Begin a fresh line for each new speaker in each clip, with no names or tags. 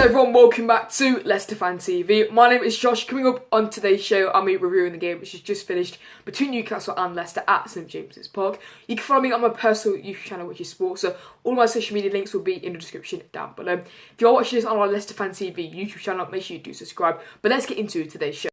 everyone, welcome back to Leicester Fan TV. My name is Josh. Coming up on today's show, I'll be reviewing the game which has just finished between Newcastle and Leicester at St James's Park. You can follow me on my personal YouTube channel, which is Sportsa. All my social media links will be in the description down below. If you're watching this on our Leicester Fan TV YouTube channel, make sure you do subscribe. But let's get into today's show.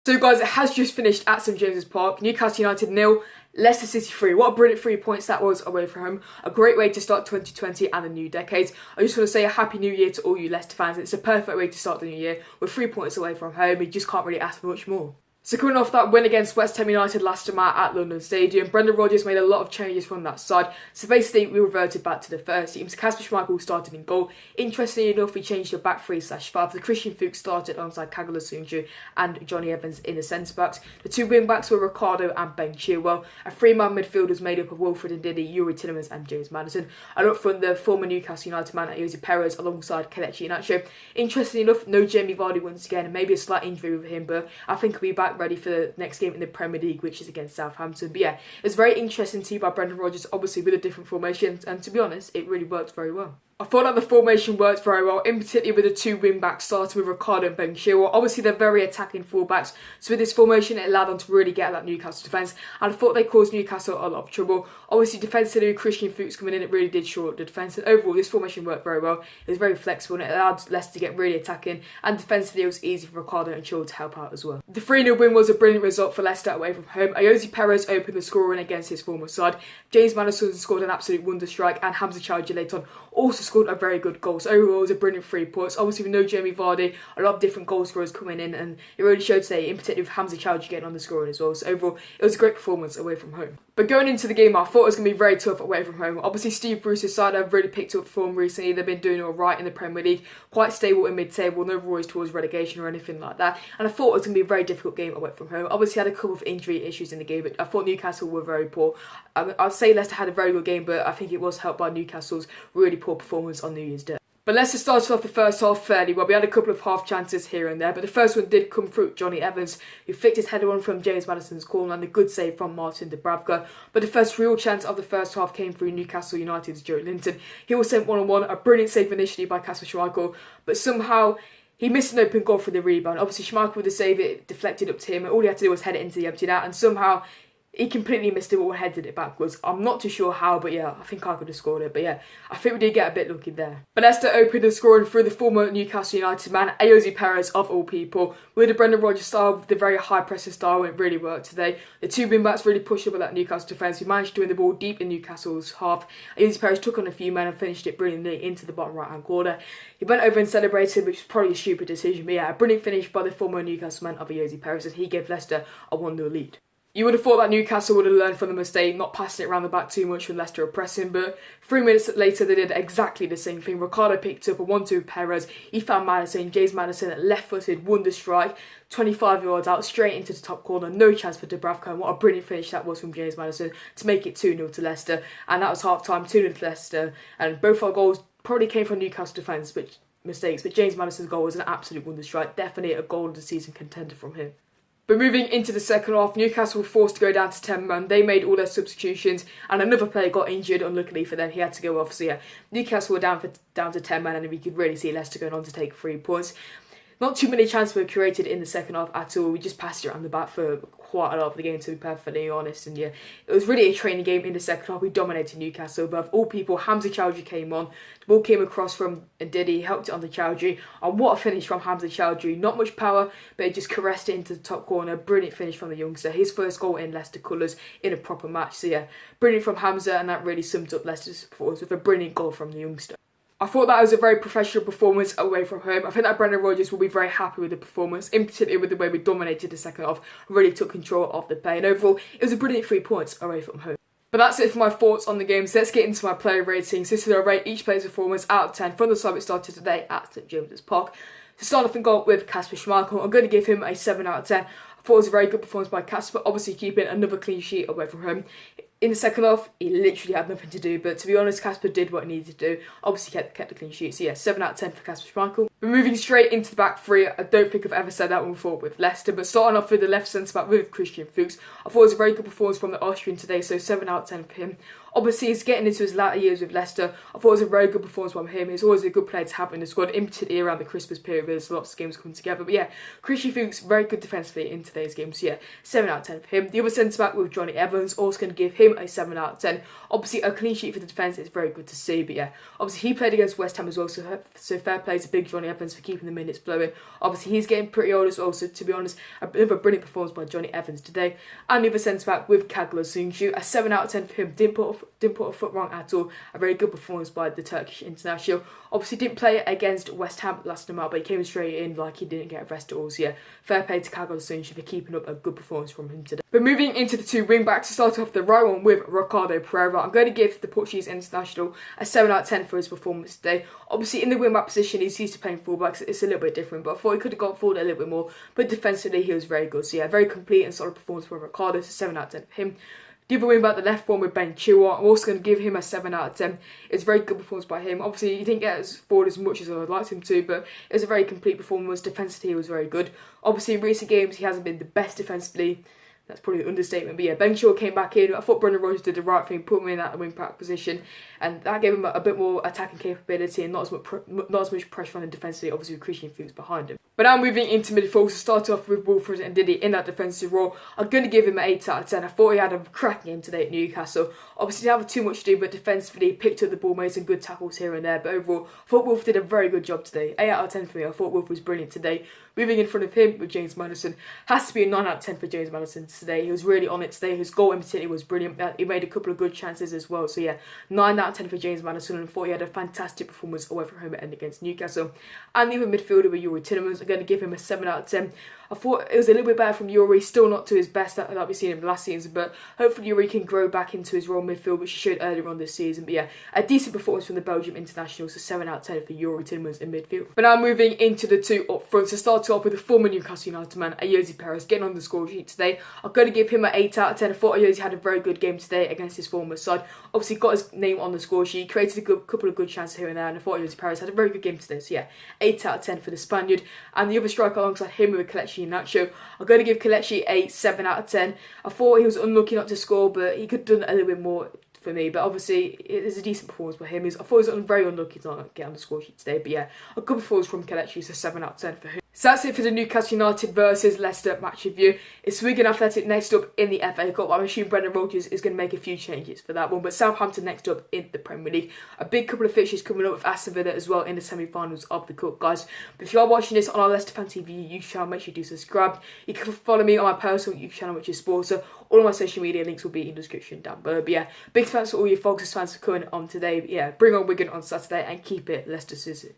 So guys, it has just finished at St James's Park. Newcastle United 0, Leicester City 3. What a brilliant 3 points that was away from home. A great way to start 2020 and the new decade. I just want to say a happy new year to all you Leicester fans. It's a perfect way to start the new year with 3 points away from home. You just can't really ask for much more. So coming off that win against West Ham United last summer at London Stadium, Brendan Rodgers made a lot of changes from that side. So basically we reverted back to the first team. So Kasper Schmeichel started in goal. Interestingly enough, we changed to a back 3/5. The Christian Fuchs started alongside Kaggle Sunju and Johnny Evans in the centre backs. The two wing backs were Ricardo and Ben Chilwell. A three-man midfield was made up of Wilfred and Diddy, Yuri Tillemans and James Maddison. And up front, the former Newcastle United man Jose Perez alongside Kelechi Iheanacho. Interestingly enough, no Jamie Vardy once again, and maybe a slight injury with him, but I think he'll be back ready for the next game in the Premier League, which is against Southampton. But yeah, it's very interesting to see by Brendan Rodgers, obviously with a different formation, and to be honest, it really worked very well. I thought that the formation worked very well, in particular with the two wing backs starting with Ricardo and Ben Chilwell. Obviously they're very attacking fullbacks, so with this formation it allowed them to really get at that Newcastle defence, and I thought they caused Newcastle a lot of trouble. Obviously defensively, Christian Fuchs coming in, it really did shore up the defence, and overall this formation worked very well. It was very flexible and it allowed Leicester to get really attacking, and defensively it was easy for Ricardo and Chilwell to help out as well. The 3-0 win was a brilliant result for Leicester away from home. Jose Perez opened the scoring against his former side. James Maddison scored an absolute wonder strike, and Hamza later on also scored a very good goal. So overall it was a brilliant 3 points. Obviously with no Jamie Vardy, a lot of different goal scorers coming in, and it really showed today, in particular with Hamza getting on the scoring as well. So overall it was a great performance away from home. But going into the game, I thought it was going to be very tough away from home. Obviously Steve Bruce's side have really picked up form recently. They've been doing all right in the Premier League, quite stable in mid-table, no worries towards relegation or anything like that. And I thought it was going to be a very difficult game away from home. Obviously had a couple of injury issues in the game, but I thought Newcastle were very poor. I'd say Leicester had a very good game, but I think it was helped by Newcastle's really poor performance on New Year's Day. But Leicester started off the first half fairly well. We had a couple of half chances here and there, but the first one did come through Johnny Evans, who flicked his header on from James Maddison's corner, and a good save from Martin Dubravka. But the first real chance of the first half came through Newcastle United's Joe Linton. He was sent one-on-one, a brilliant save initially by Kasper Schmeichel, but somehow he missed an open goal for the rebound. Obviously Schmeichel with the save, it deflected up to him, and all he had to do was head it into the empty net, and somehow he completely missed it or headed it backwards. I'm not too sure how, but yeah, I think I could have scored it. But yeah, I think we did get a bit lucky there. But Leicester opened the scoring through the former Newcastle United man, Jose Perez, of all people. With the Brendan Rodgers style, with the very high pressing style, it really worked today. The two wing backs really pushed up with that Newcastle defence. We managed to win the ball deep in Newcastle's half. Jose Perez took on a few men and finished it brilliantly into the bottom right hand corner. He went over and celebrated, which was probably a stupid decision. But yeah, a brilliant finish by the former Newcastle man of Jose Perez, and he gave Leicester a 1-0 lead. You would have thought that Newcastle would have learned from the mistake, not passing it around the back too much when Leicester were pressing, but 3 minutes later they did exactly the same thing. Ricardo picked up a 1-2 with Perez, he found Maddison, James Maddison left-footed, wonder strike, 25 yards out, straight into the top corner, no chance for Dubravka, and what a brilliant finish that was from James Maddison to make it 2-0 to Leicester, and that was half-time, 2-0 to Leicester, and both our goals probably came from Newcastle defence, mistakes, but James Maddison's goal was an absolute wonder strike, definitely a goal of the season contender from him. But moving into the second half, Newcastle were forced to go down to 10 men. They made all their substitutions, and another player got injured, unluckily for them. He had to go off. So yeah, Newcastle were down to 10 men, and we could really see Leicester going on to take 3 points. Not too many chances were created in the second half at all. We just passed it around the back for quite a lot of the game, to be perfectly honest. And yeah, it was really a training game in the second half. We dominated Newcastle. But of all people, Hamza came on. The ball came across from Ndidi, helped it on the Chowdhury. And what a finish from Hamza Chowdhury. Not much power, but it just caressed it into the top corner. Brilliant finish from the youngster. His first goal in Leicester colours in a proper match. So yeah, brilliant from Hamza, and that really summed up Leicester's performance with a brilliant goal from the youngster. I thought that was a very professional performance away from home. I think that Brendan Rodgers will be very happy with the performance, in particular with the way we dominated the second half, really took control of the play, and overall it was a brilliant 3 points away from home. But that's it for my thoughts on the game, so let's get into my player ratings. This is where I rate each player's performance out of 10 from the side it started today at St James's Park. To start off in goal with Kasper Schmeichel, I'm going to give him a 7 out of 10. I thought it was a very good performance by Kasper, obviously keeping another clean sheet away from home. In the second half, he literally had nothing to do, but to be honest, Kasper did what he needed to do. Obviously kept the clean sheet, so yeah, 7 out of 10 for Kasper Schmeichel. We're moving straight into the back three. I don't think I've ever said that one before with Leicester, but starting off with the left centre back with Christian Fuchs, I thought it was a very good performance from the Austrian today, so 7 out of 10 for him. Obviously, he's getting into his latter years with Leicester. I thought it was a very good performance from him. He's always a good player to have in the squad, in particular around the Christmas period where there's lots of games coming together. But yeah, Christian Fuchs, very good defensively in today's game. So yeah, 7 out of 10 for him. The other centre-back with Johnny Evans, also going to give him a 7 out of 10. Obviously, a clean sheet for the defence is very good to see. But yeah, obviously, he played against West Ham as well. So fair play to big Johnny Evans for keeping the minutes flowing. Obviously, he's getting pretty old as well. So to be honest, another brilliant performance by Johnny Evans today. And the other centre-back with Kagla Sunju, a 7 out of 10 for him. Didn't put a foot wrong at all. A very good performance by the Turkish international. Obviously didn't play against West Ham last night, but he came straight in like he didn't get a rest at all. So yeah, fair play to Kagla Sunju for keeping up a good performance from him today. But moving into the two wing backs, to start off the right one with Ricardo Pereira, I'm going to give the Portuguese international a 7 out of 10 for his performance today. Obviously in the wing back position, he's used to playing fullbacks, it's a little bit different, but I thought he could have gone forward a little bit more. But defensively, he was very good. So yeah, very complete and solid performance from Ricardo, so 7 out of 10 for him. The other wing back, the left one with Ben Chilwell, I'm also going to give him a 7 out of 10. It's a very good performance by him. Obviously, he didn't get forward as much as I would like him to, but it was a very complete performance. Defensively, he was very good. Obviously, in recent games, he hasn't been the best defensively. That's probably the understatement. But yeah, Ben Chilwell came back in. I thought Brendan Rodgers did the right thing, put him in that wing back position, and that gave him a bit more attacking capability and not as much pressure on him defensively, obviously with Christian Fuchs behind him. But now moving into midfield, to start off with Wilfred and Ndidi in that defensive role, I'm going to give him an 8 out of 10. I thought he had a cracking game today at Newcastle. Obviously didn't have too much to do, but defensively he picked up the ball, made some good tackles here and there. But overall, I thought Wilf did a very good job today. 8 out of 10 for me. I thought Wilf was brilliant today. Moving in front of him with James Maddison, has to be a 9 out of 10 for James Maddison today. He was really on it today. His goal in particular was brilliant. He made a couple of good chances as well. So yeah, 9 out of 10 for James Maddison, and I thought he had a fantastic performance away from home at end against Newcastle. And the other midfielder with Yuri Tielemans, I'm going to give him a 7 out of 10. I thought it was a little bit better from Yuri, still not to his best that we've seen him last season, but hopefully Yuri can grow back into his role midfield, which he showed earlier on this season. But yeah, a decent performance from the Belgium international, so 7 out of 10 for Yuri Tielemans in midfield. But now moving into the two up front, so starting off with the former Newcastle United man, Ayoze Perez, getting on the score sheet today. I'm going to give him an 8 out of 10. I thought Ayoze had a very good game today against his former side. Obviously got his name on the score sheet, created a couple of good chances here and there, and I thought Ayoze Perez had a very good game today. So yeah, 8 out of 10 for the Spaniard. And the other striker alongside him with Kelechi Iheanacho, I'm going to give Kelechi a 7 out of 10. I thought he was unlucky not to score, but he could have done a little bit more for me. But obviously, it is a decent performance by him. I thought he was very unlucky to not get on the score sheet today. But yeah, a good performance from Kelechi, so 7 out of 10 for him. So that's it for the Newcastle United versus Leicester match review. It's Wigan Athletic next up in the FA Cup. I'm assuming Brendan Rodgers is going to make a few changes for that one. But Southampton next up in the Premier League. A big couple of fixtures coming up with Aston Villa as well in the semi-finals of the Cup, guys. But if you are watching this on our Leicester Fan TV YouTube channel, make sure you do subscribe. You can follow me on my personal YouTube channel, which is Sportsa. All of my social media links will be in the description down below. But yeah, big thanks to all you Foxes fans for coming on today. But yeah, bring on Wigan on Saturday and keep it Leicester City.